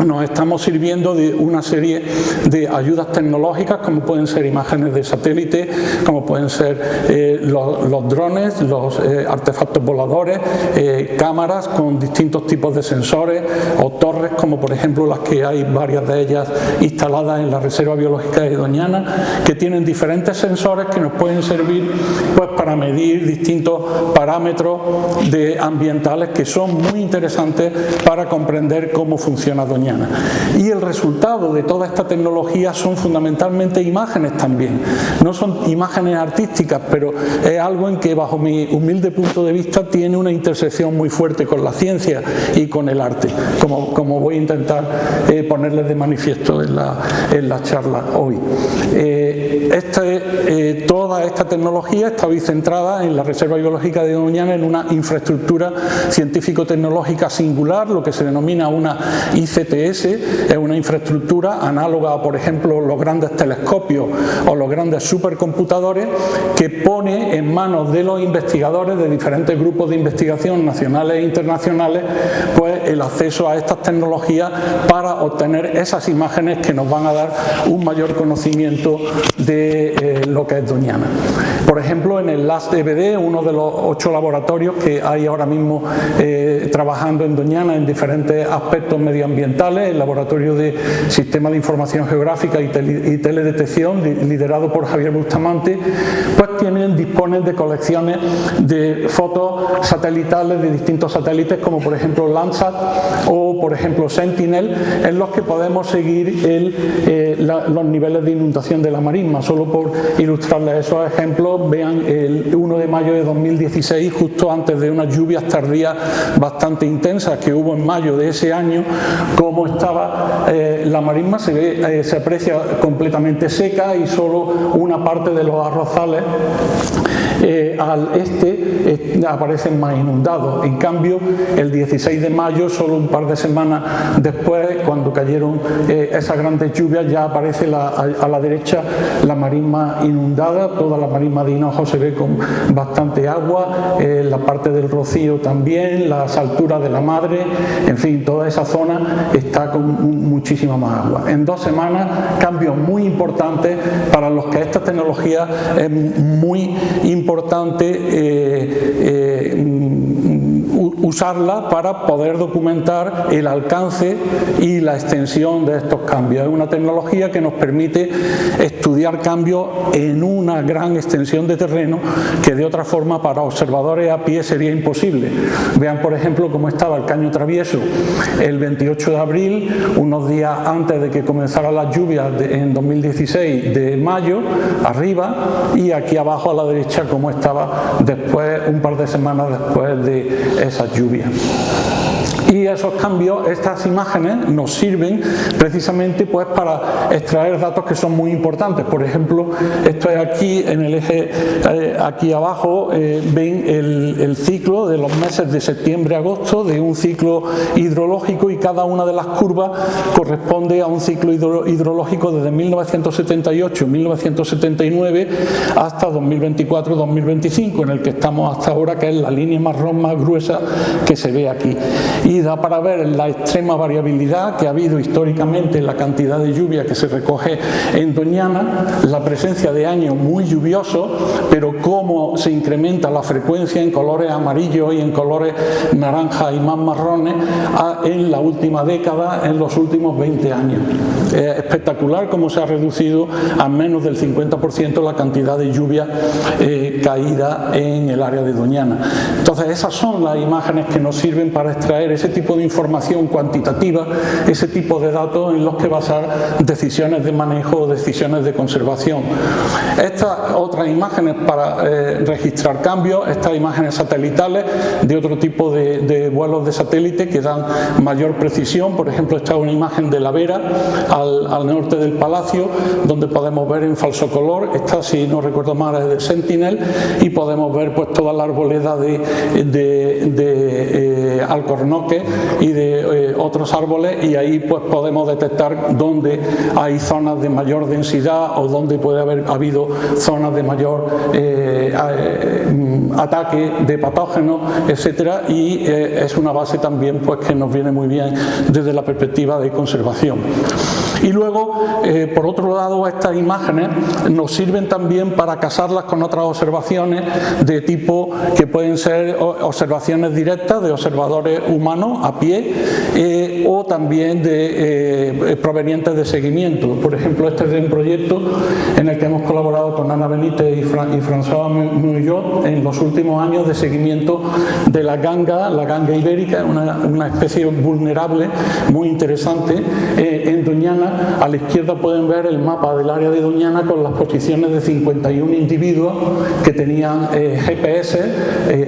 nos estamos sirviendo de una serie de ayudas tecnológicas, como pueden ser imágenes de satélite, como pueden ser los drones, los artefactos voladores, cámaras con distintos tipos de sensores, o torres como por ejemplo las que hay varias de ellas instaladas en la Reserva Biológica de Doñana, que tienen diferentes sensores que nos pueden servir pues para medir distintos parámetros ambientales que son muy interesantes para comprender cómo funciona Doñana. Y el resultado de toda esta tecnología son fundamentalmente imágenes también. No son imágenes artísticas, pero es algo en que bajo mi humilde punto de vista tiene una intersección muy fuerte con la ciencia y con el arte, como voy a intentar ponerles de manifiesto en la charla hoy. Toda esta tecnología está hoy centrada en la Reserva Biológica de Doñana, en una infraestructura científico-tecnológica singular, lo que se denomina una ICTS. Es una infraestructura análoga a, por ejemplo, los grandes telescopios o los grandes supercomputadores, que pone en manos de los investigadores de diferentes grupos de investigación nacionales e internacionales pues el acceso a estas tecnologías para obtener esas imágenes que nos van a dar un mayor conocimiento de lo que es Doñana. Por ejemplo, en el LAST-EBD, uno de los 8 laboratorios que hay ahora mismo trabajando en Doñana en diferentes aspectos medioambientales, el Laboratorio de Sistema de Información Geográfica y Teledetección, liderado por Javier Bustamante, pues disponen de colecciones de fotos satelitales de distintos satélites, como por ejemplo Landsat o por ejemplo Sentinel, en los que podemos seguir los niveles de inundación de la marisma. Solo por ilustrarles esos ejemplos, vean el 1 de mayo de 2016, justo antes de unas lluvias tardías bastante intensas que hubo en mayo de ese año, cómo estaba la marisma. Se aprecia completamente seca y solo una parte de los arrozales al este aparecen más inundados. En cambio, el 16 de mayo, solo un par de semanas después, cuando cayeron esas grandes lluvias, ya aparece a la derecha la marisma inundada. Toda la marisma de Hinojo se ve con bastante agua, la parte del Rocío también, las alturas de la Madre, en fin, toda esa zona está con muchísima más agua. En 2 semanas, cambios muy importantes para los que esta tecnología es muy importante usarla para poder documentar el alcance y la extensión de estos cambios. Es una tecnología que nos permite estudiar cambios en una gran extensión de terreno que de otra forma para observadores a pie sería imposible. Vean, por ejemplo, cómo estaba el Caño Travieso el 28 de abril, unos días antes de que comenzaran las lluvias en 2016 de mayo, arriba, y aquí abajo a la derecha cómo estaba después, un par de semanas después de esas lluvias. Y esos cambios, estas imágenes nos sirven precisamente pues para extraer datos que son muy importantes. Por ejemplo, esto es aquí en el eje, aquí abajo ven el ciclo de los meses de septiembre a agosto de un ciclo hidrológico, y cada una de las curvas corresponde a un ciclo hidrológico desde 1978-1979 hasta 2024-2025, en el que estamos hasta ahora, que es la línea marrón más gruesa que se ve aquí. Y da para ver la extrema variabilidad que ha habido históricamente en la cantidad de lluvia que se recoge en Doñana, la presencia de años muy lluviosos, pero cómo se incrementa la frecuencia en colores amarillos y en colores naranjas y más marrones en la última década, en los últimos 20 años. Es espectacular cómo se ha reducido a menos del 50% la cantidad de lluvia caída en el área de Doñana. Entonces, esas son las imágenes que nos sirven para extraer ese tipo de información cuantitativa, ese tipo de datos en los que basar decisiones de manejo o decisiones de conservación. Estas otras imágenes para registrar cambios, estas imágenes satelitales de otro tipo de vuelos de satélite que dan mayor precisión. Por ejemplo, esta es una imagen de La Vera al norte del Palacio, donde podemos ver en falso color, esta, si no recuerdo mal, es de Sentinel, y podemos ver pues toda la arboleda de alcornoques y de otros árboles, y ahí pues podemos detectar dónde hay zonas de mayor densidad o dónde puede haber habido zonas de mayor ataque de patógenos, etcétera, y es una base también pues que nos viene muy bien desde la perspectiva de conservación. Y luego, por otro lado, estas imágenes nos sirven también para casarlas con otras observaciones de tipo que pueden ser observaciones directas de observadores humanos a pie o también provenientes de seguimiento. Por ejemplo, este es de un proyecto en el que hemos colaborado con Ana Benítez y François Muñoz en los últimos años de seguimiento de la ganga ibérica, una especie vulnerable muy interesante en Doñana. A la izquierda pueden ver el mapa del área de Doñana con las posiciones de 51 individuos que tenían GPS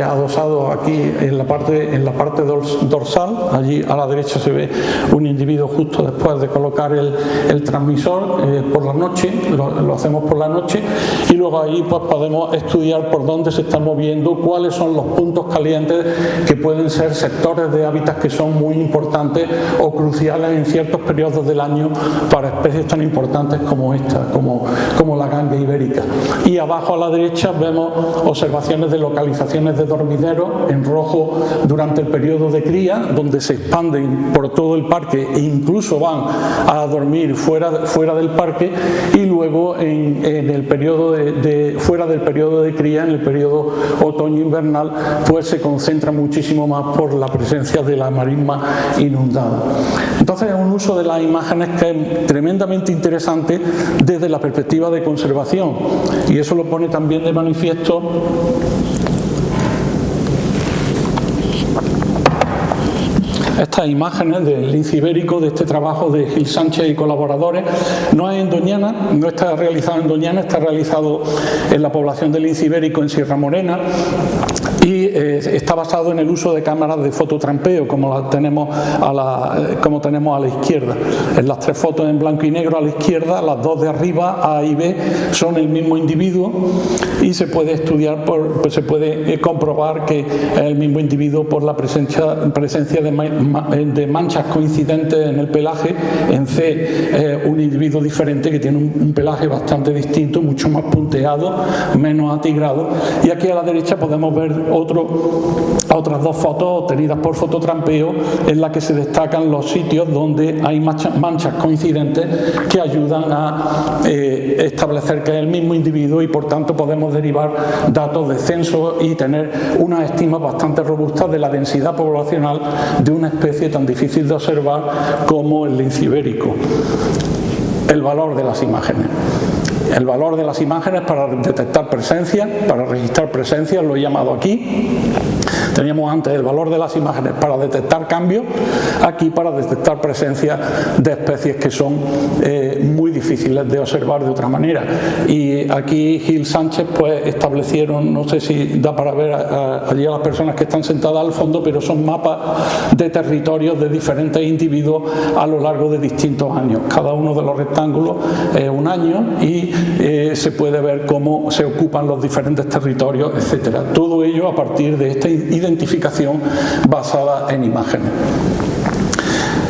adosados aquí en la parte dorsal. Allí a la derecha se ve un individuo justo después de colocar el transmisor por la noche, lo hacemos por la noche, y luego ahí pues podemos estudiar por dónde se están moviendo, cuáles son los puntos calientes que pueden ser sectores de hábitats que son muy importantes o cruciales en ciertos periodos del año para especies tan importantes como esta, como la ganga ibérica. Y abajo a la derecha vemos observaciones de localizaciones de dormideros en rojo durante el periodo de cría, donde se expanden por todo el parque e incluso van a dormir fuera del parque, y luego en el periodo fuera del periodo de cría, en el periodo otoño-invernal, pues se concentra muchísimo más por la presencia de la marisma inundada. Entonces es un uso de las imágenes que es tremendamente interesante desde la perspectiva de conservación, y eso lo pone también de manifiesto estas imágenes del lince ibérico, de este trabajo de Gil Sánchez y colaboradores. No es en Doñana, no está realizado en Doñana, está realizado en la población del lince ibérico en Sierra Morena, y está basado en el uso de cámaras de fototrampeo como tenemos a la izquierda. En las tres fotos en blanco y negro a la izquierda, las dos de arriba, A y B, son el mismo individuo, y se puede estudiar, se puede comprobar que es el mismo individuo por la presencia de de manchas coincidentes en el pelaje. En C un individuo diferente que tiene un pelaje bastante distinto, mucho más punteado, menos atigrado. Y aquí a la derecha podemos ver otras dos fotos obtenidas por fototrampeo en las que se destacan los sitios donde hay manchas coincidentes que ayudan a establecer que es el mismo individuo, y por tanto podemos derivar datos de censo y tener unas estimas bastante robustas de la densidad poblacional de una especie tan difícil de observar como el lince ibérico. El valor de las imágenes. El valor de las imágenes para detectar presencia, para registrar presencia, lo he llamado aquí. Teníamos antes el valor de las imágenes para detectar cambios, aquí para detectar presencia de especies que son muy difíciles de observar de otra manera. Y aquí Gil Sánchez pues establecieron, no sé si da para ver allí a las personas que están sentadas al fondo, pero son mapas de territorios de diferentes individuos a lo largo de distintos años. Cada uno de los rectángulos es un año y se puede ver cómo se ocupan los diferentes territorios, etcétera. Todo ello a partir de esta identificación basada en imágenes.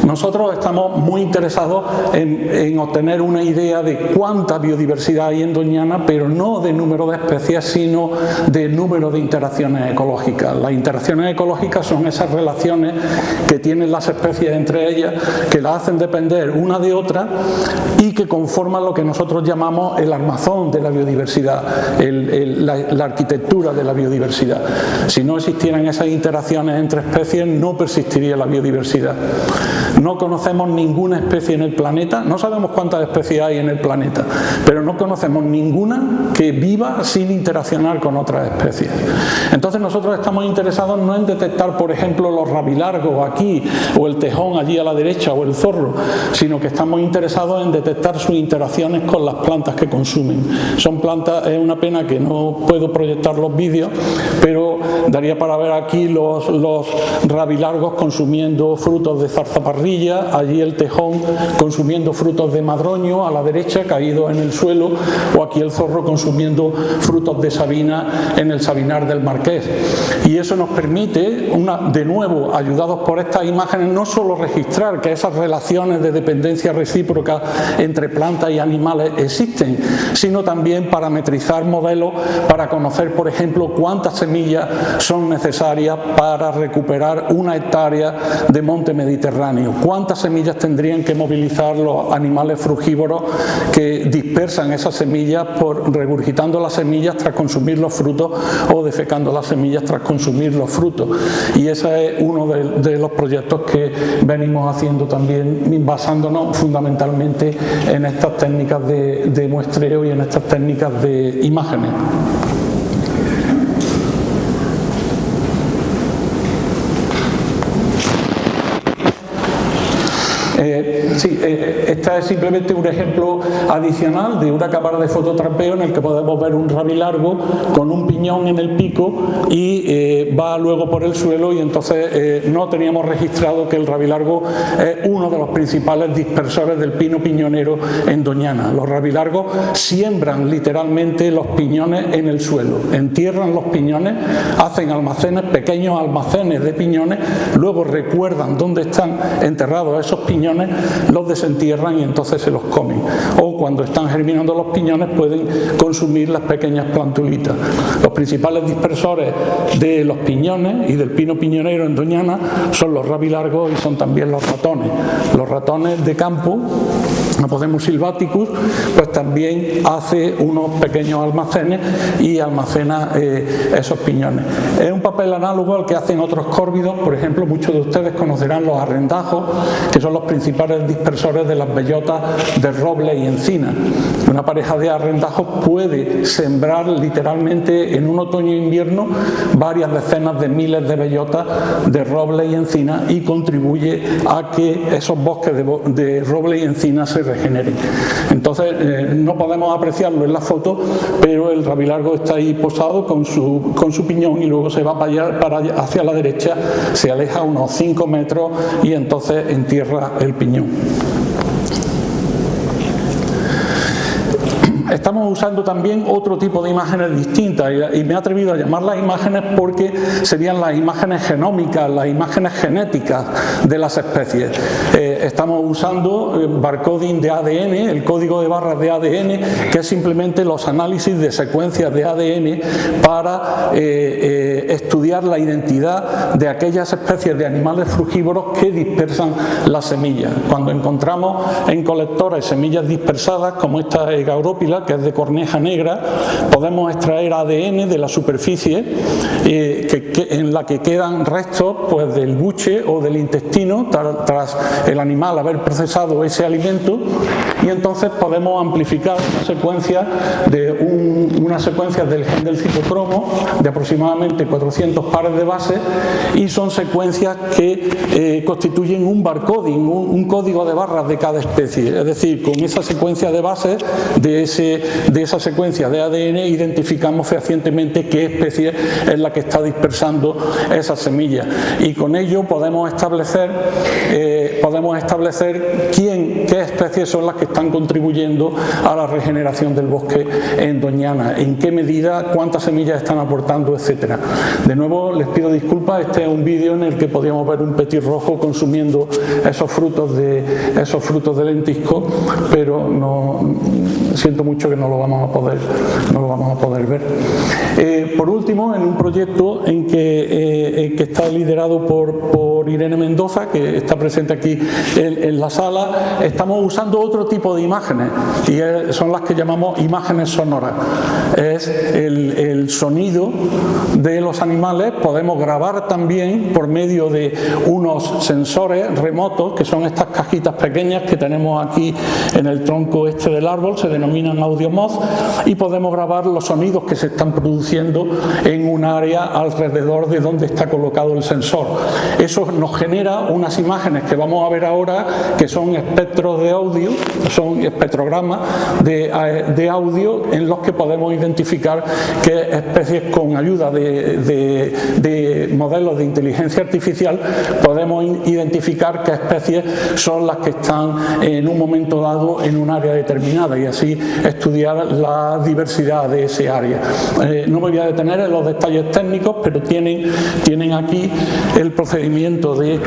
Nosotros estamos muy interesados en obtener una idea de cuánta biodiversidad hay en Doñana, pero no de número de especies, sino de número de interacciones ecológicas. Las interacciones ecológicas son esas relaciones que tienen las especies entre ellas, que las hacen depender una de otra y que conforman lo que nosotros llamamos el armazón de la biodiversidad, la arquitectura de la biodiversidad. Si no existieran esas interacciones entre especies, no persistiría la biodiversidad. No conocemos ninguna especie en el planeta, no sabemos cuántas especies hay en el planeta, pero no conocemos ninguna que viva sin interaccionar con otras especies. Entonces nosotros estamos interesados no en detectar, por ejemplo, los rabilargos aquí, o el tejón allí a la derecha, o el zorro, sino que estamos interesados en detectar sus interacciones con las plantas que consumen. Son plantas, es una pena que no puedo proyectar los vídeos, pero daría para ver aquí los rabilargos consumiendo frutos de zarzaparrilla, allí el tejón consumiendo frutos de madroño a la derecha caídos en el suelo, o aquí el zorro consumiendo frutos de sabina en el Sabinar del Marqués. Y eso nos permite, de nuevo, ayudados por estas imágenes, no solo registrar que esas relaciones de dependencia recíproca entre plantas y animales existen, sino también parametrizar modelos para conocer, por ejemplo, cuántas semillas son necesarias para recuperar una hectárea de monte mediterráneo, cuántas semillas tendrían que movilizar los animales frugívoros que dispersan esas semillas regurgitando las semillas tras consumir los frutos, o defecando las semillas tras consumir los frutos. Y ese es uno de los proyectos que venimos haciendo también, basándonos fundamentalmente en estas técnicas de muestreo y en estas técnicas de imágenes. Este es simplemente un ejemplo adicional de una cámara de fototrampeo en el que podemos ver un rabilargo con un piñón en el pico y va luego por el suelo, y entonces no teníamos registrado que el rabilargo es uno de los principales dispersores del pino piñonero en Doñana. Los rabilargos siembran literalmente los piñones en el suelo, entierran los piñones, hacen almacenes, pequeños almacenes de piñones, luego recuerdan dónde están enterrados esos piñones, los desentierran y entonces se los comen. O cuando están germinando los piñones pueden consumir las pequeñas plantulitas. Los principales dispersores de los piñones y del pino piñonero en Doñana son los rabilargos y son también los ratones. Los ratones de campo, Apodemus sylvaticus, pues también hace unos pequeños almacenes y almacena esos piñones. Es un papel análogo al que hacen otros córvidos. Por ejemplo, muchos de ustedes conocerán los arrendajos, que son los principales dispersores de las bellotas de roble y encina. Una pareja de arrendajos puede sembrar literalmente en un otoño e invierno varias decenas de miles de bellotas de roble y encina, y contribuye a que esos bosques de roble y encina se regeneren. Entonces no podemos apreciarlo en la foto, pero el rabilargo está ahí posado con su piñón, y luego se va hacia la derecha, se aleja unos 5 metros y entonces entierra el piñón. Estamos usando también otro tipo de imágenes distintas y me he atrevido a llamarlas imágenes porque serían las imágenes genómicas, las imágenes genéticas de las especies. Estamos usando barcoding de ADN, el código de barras de ADN, que es simplemente los análisis de secuencias de ADN para estudiar la identidad de aquellas especies de animales frugívoros que dispersan las semillas. Cuando encontramos en colectores semillas dispersadas, como esta Egaurópila, que es de corneja negra, podemos extraer ADN de la superficie en la que quedan restos pues, del buche o del intestino tras el animal haber procesado ese alimento, y entonces podemos amplificar unas secuencias del gen del citocromo de aproximadamente 400 pares de bases, y son secuencias que constituyen un barcoding, un código de barras de cada especie. Es decir, con esa secuencia de bases de esa secuencia de ADN identificamos fehacientemente qué especie es la que está dispersando esas semillas, y con ello podemos establecer qué especies son las que están contribuyendo a la regeneración del bosque en Doñana, en qué medida, cuántas semillas están aportando, etcétera. De nuevo les pido disculpas, este es un vídeo en el que podíamos ver un petirrojo consumiendo esos frutos de lentisco, pero siento mucho que no lo vamos a poder ver. Por último, en un proyecto en que está liderado por Irene Mendoza, que está presente aquí en la sala, estamos usando otro tipo de imágenes, y son las que llamamos imágenes sonoras. Es el sonido de los animales. Podemos grabar también por medio de unos sensores remotos, que son estas cajitas pequeñas que tenemos aquí en el tronco este del árbol, se denominan AudioMoth, y podemos grabar los sonidos que se están produciendo en un área alrededor de donde está colocado el sensor. Eso nos genera unas imágenes que vamos a ver ahora, que son espectros de audio, son espectrogramas de audio en los que podemos identificar qué especies, con ayuda de modelos de inteligencia artificial, podemos identificar qué especies son las que están en un momento dado en un área determinada, y así estudiar la diversidad de ese área. No me voy a detener en los detalles técnicos, pero tienen aquí el procedimiento de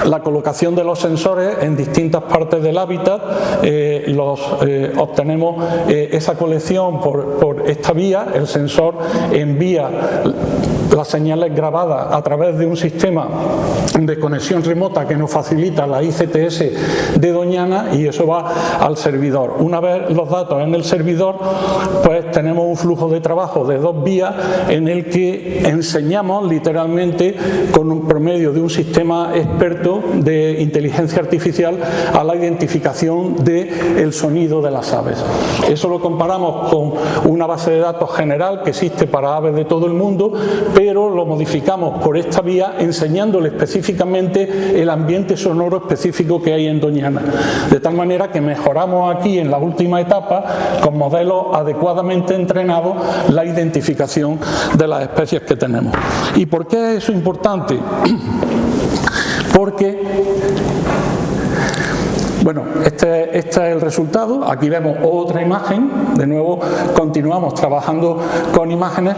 la colocación de los sensores en distintas partes del hábitat. Obtenemos esa colección por esta vía. El sensor envía las señales grabadas a través de un sistema de conexión remota que nos facilita la ICTS de Doñana, y eso va al servidor. Una vez los datos en el servidor, pues tenemos un flujo de trabajo de dos vías en el que enseñamos literalmente, por medio de un sistema experto de inteligencia artificial, a la identificación del sonido de las aves. Eso lo comparamos con una base de datos general que existe para aves de todo el mundo, pero lo modificamos por esta vía enseñándole específicamente el ambiente sonoro específico que hay en Doñana, de tal manera que mejoramos aquí en la última etapa, con modelos adecuadamente entrenados, la identificación de las especies que tenemos. ¿Y por qué es eso importante? Porque, bueno, este es el resultado. Aquí vemos otra imagen. De nuevo, continuamos trabajando con imágenes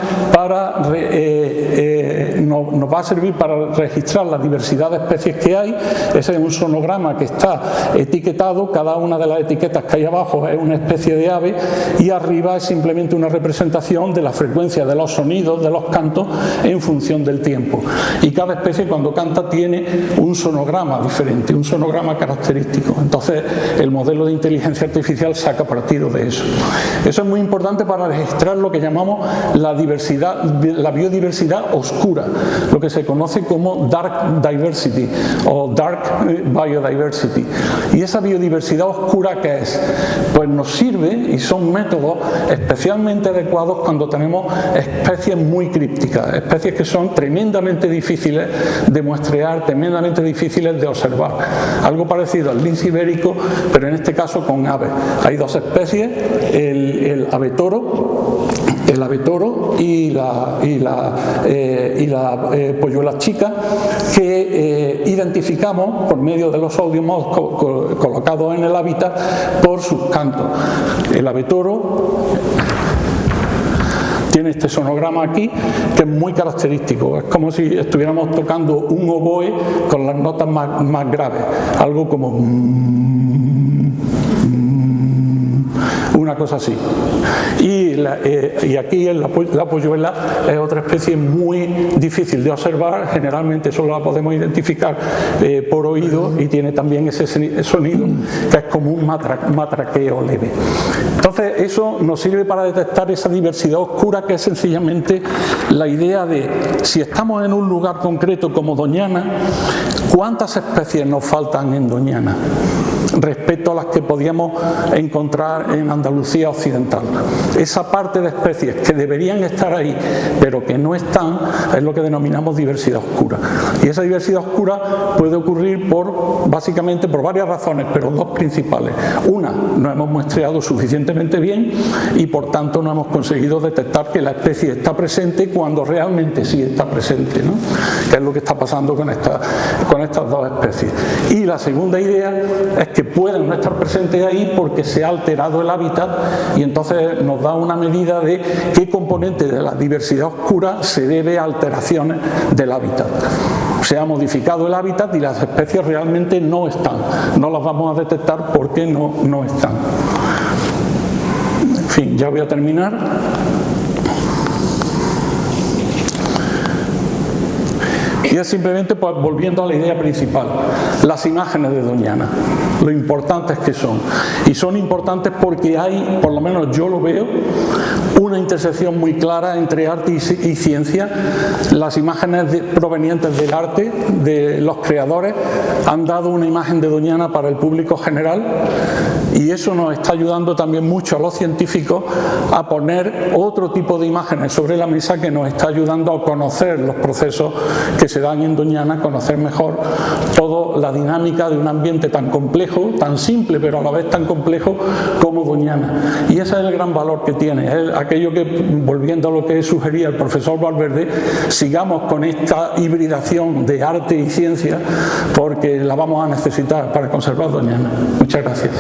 nos va a servir para registrar la diversidad de especies que hay. Ese es un sonograma que está etiquetado. Cada una de las etiquetas que hay abajo es una especie de ave, y arriba es simplemente una representación de la frecuencia de los sonidos, de los cantos, en función del tiempo. Y cada especie, cuando canta, tiene un sonograma diferente, un sonograma característico. Entonces, el modelo de inteligencia artificial saca partido de eso. Eso es muy importante para registrar lo que llamamos la biodiversidad oscura, lo que se conoce como dark diversity o dark biodiversity. ¿Y esa biodiversidad oscura qué es? Pues nos sirve, y son métodos especialmente adecuados cuando tenemos especies muy crípticas, especies que son tremendamente difíciles de muestrear, tremendamente difíciles de observar. Algo parecido al lince ibérico, pero en este caso con aves. Hay dos especies, el ave toro, el abetoro y la polluela chica, que identificamos por medio de los audio mods colocados en el hábitat por sus cantos. El abetoro tiene este sonograma aquí que es muy característico, es como si estuviéramos tocando un oboe con las notas más graves, algo como una cosa así. Y aquí la polluela es otra especie muy difícil de observar, generalmente solo la podemos identificar por oído, y tiene también ese sonido que es como un matraqueo leve. Entonces eso nos sirve para detectar esa diversidad oscura, que es sencillamente la idea de, si estamos en un lugar concreto como Doñana, ¿cuántas especies nos faltan en Doñana respecto a las que podíamos encontrar en Andalucía occidental? Esa parte de especies que deberían estar ahí pero que no están es lo que denominamos diversidad oscura, y esa diversidad oscura puede ocurrir básicamente por varias razones, pero dos principales. Una, no hemos muestreado suficientemente bien y por tanto no hemos conseguido detectar que la especie está presente cuando realmente sí está presente, ¿no? Que es lo que está pasando con estas dos especies. Y la segunda idea es que pueden no estar presentes ahí porque se ha alterado el hábitat, y entonces nos da una medida de qué componente de la diversidad oscura se debe a alteraciones del hábitat. Se ha modificado el hábitat y las especies realmente no están, no las vamos a detectar porque no están. En fin, ya voy a terminar. Y es simplemente, pues, volviendo a la idea principal, las imágenes de Doñana, lo importantes que son. Y son importantes porque hay, por lo menos yo lo veo, una intersección muy clara entre arte y ciencia. Las imágenes provenientes del arte, de los creadores, han dado una imagen de Doñana para el público general, y eso nos está ayudando también mucho a los científicos a poner otro tipo de imágenes sobre la mesa, que nos está ayudando a conocer los procesos que se dan en Doñana, conocer mejor toda la dinámica de un ambiente tan complejo, tan simple pero a la vez tan complejo como Doñana. Y ese es el gran valor que tiene, es aquello que, volviendo a lo que sugería el profesor Valverde, sigamos con esta hibridación de arte y ciencia, porque la vamos a necesitar para conservar Doñana. Muchas gracias.